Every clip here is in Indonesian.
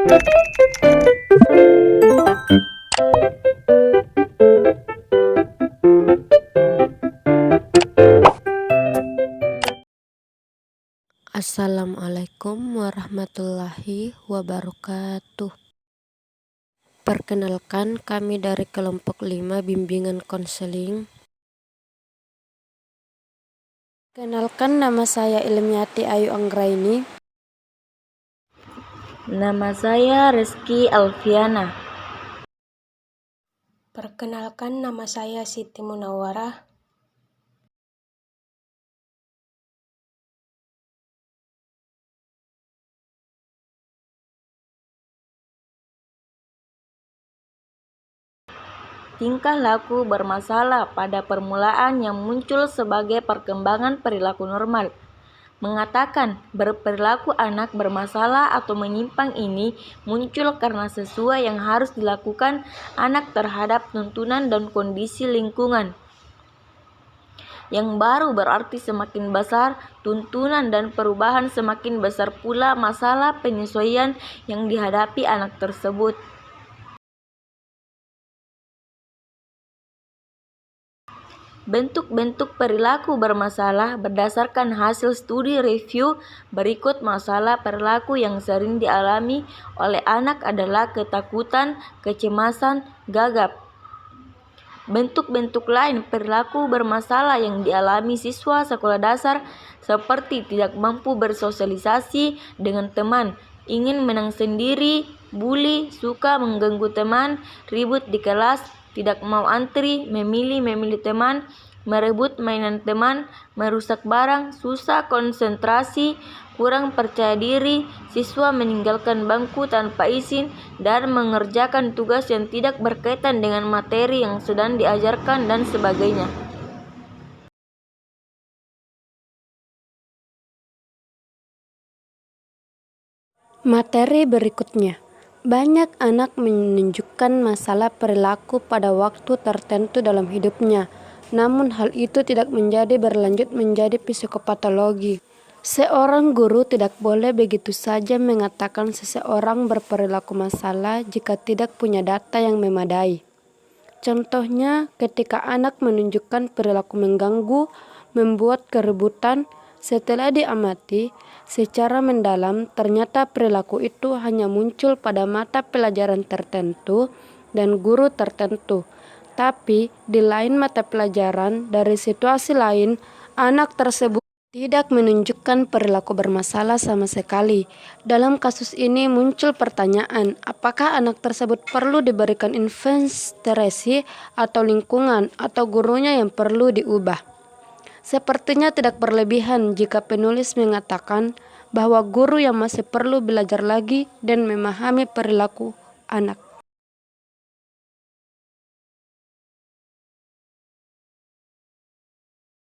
Assalamualaikum warahmatullahi wabarakatuh. Perkenalkan, kami dari kelompok 5 bimbingan konseling. Kenalkan, nama saya Ilmiati Ayu Anggraini. Nama saya Reski Alfiana. Perkenalkan, nama saya Siti Munawarah. Tingkah laku bermasalah pada permulaan yang muncul sebagai perkembangan perilaku normal. Mengatakan berperilaku anak bermasalah atau menyimpang ini muncul karena sesuai yang harus dilakukan anak terhadap tuntunan dan kondisi lingkungan. Yang baru berarti semakin besar tuntunan dan perubahan, semakin besar pula masalah penyesuaian yang dihadapi anak tersebut. Bentuk-bentuk perilaku bermasalah berdasarkan hasil studi review berikut. Masalah perilaku yang sering dialami oleh anak adalah ketakutan, kecemasan, gagap. Bentuk-bentuk lain perilaku bermasalah yang dialami siswa sekolah dasar seperti tidak mampu bersosialisasi dengan teman, ingin menang sendiri, bully, suka mengganggu teman, ribut di kelas, tidak mau antri, memilih teman, merebut mainan teman, merusak barang, susah konsentrasi, kurang percaya diri, siswa meninggalkan bangku tanpa izin, dan mengerjakan tugas yang tidak berkaitan dengan materi yang sedang diajarkan, dan sebagainya. Materi berikutnya. Banyak anak menunjukkan masalah perilaku pada waktu tertentu dalam hidupnya, namun hal itu tidak berlanjut menjadi psikopatologi. Seorang guru tidak boleh begitu saja mengatakan seseorang berperilaku masalah jika tidak punya data yang memadai. Contohnya, ketika anak menunjukkan perilaku mengganggu, membuat keributan, setelah diamati secara mendalam, ternyata perilaku itu hanya muncul pada mata pelajaran tertentu dan guru tertentu. Tapi di lain mata pelajaran dari situasi lain, anak tersebut tidak menunjukkan perilaku bermasalah sama sekali. Dalam kasus ini muncul pertanyaan, apakah anak tersebut perlu diberikan intervensi atau lingkungan atau gurunya yang perlu diubah? Sepertinya tidak berlebihan jika penulis mengatakan bahwa guru yang masih perlu belajar lagi dan memahami perilaku anak.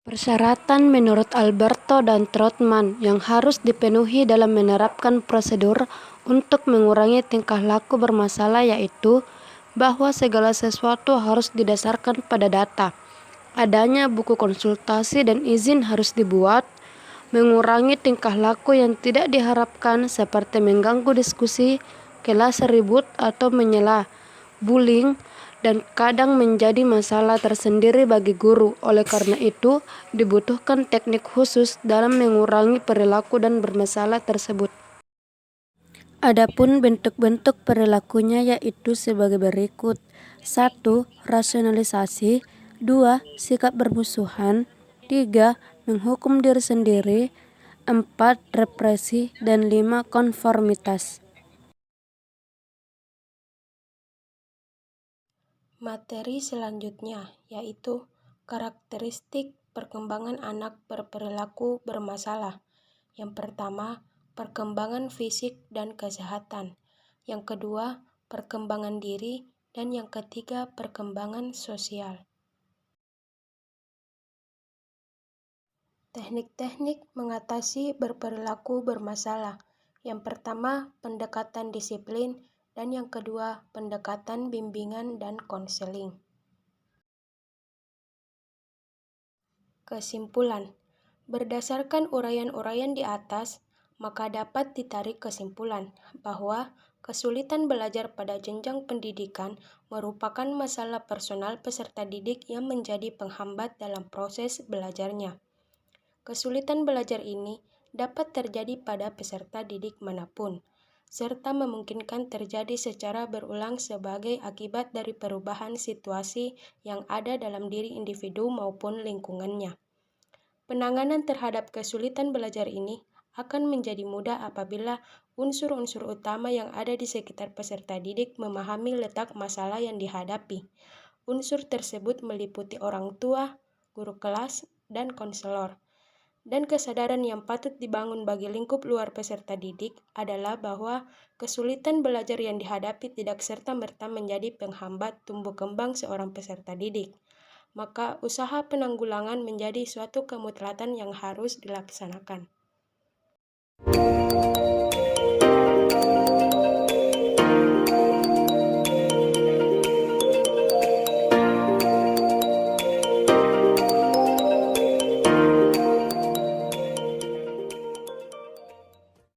Persyaratan menurut Alberto dan Trotman yang harus dipenuhi dalam menerapkan prosedur untuk mengurangi tingkah laku bermasalah yaitu bahwa segala sesuatu harus didasarkan pada data. Adanya buku konsultasi dan izin harus dibuat, mengurangi tingkah laku yang tidak diharapkan seperti mengganggu diskusi, kelas ribut atau menyela, bullying, dan kadang menjadi masalah tersendiri bagi guru. Oleh karena itu, dibutuhkan teknik khusus dalam mengurangi perilaku dan bermasalah tersebut. Adapun bentuk-bentuk perilakunya yaitu sebagai berikut. 1. Rasionalisasi. 2. Sikap bermusuhan. 3. Menghukum diri sendiri. 4. Represi. Dan 5. Konformitas. Materi selanjutnya yaitu karakteristik perkembangan anak berperilaku bermasalah. Yang pertama, perkembangan fisik dan kesehatan. Yang kedua, perkembangan diri. Dan yang ketiga, perkembangan sosial. Teknik-teknik mengatasi berperilaku bermasalah. Yang pertama, pendekatan disiplin, dan yang kedua, pendekatan bimbingan dan konseling. Kesimpulan. Berdasarkan uraian-uraian di atas, maka dapat ditarik kesimpulan bahwa Kesulitan belajar pada jenjang pendidikan merupakan masalah personal peserta didik yang menjadi penghambat dalam proses belajarnya. Kesulitan belajar ini dapat terjadi pada peserta didik manapun, serta memungkinkan terjadi secara berulang sebagai akibat dari perubahan situasi yang ada dalam diri individu maupun lingkungannya. Penanganan terhadap kesulitan belajar ini akan menjadi mudah apabila unsur-unsur utama yang ada di sekitar peserta didik memahami letak masalah yang dihadapi. Unsur tersebut meliputi orang tua, guru kelas, dan konselor. Dan kesadaran yang patut dibangun bagi lingkup luar peserta didik adalah bahwa kesulitan belajar yang dihadapi tidak serta-merta menjadi penghambat tumbuh kembang seorang peserta didik. Maka usaha penanggulangan menjadi suatu kemutlatan yang harus dilaksanakan.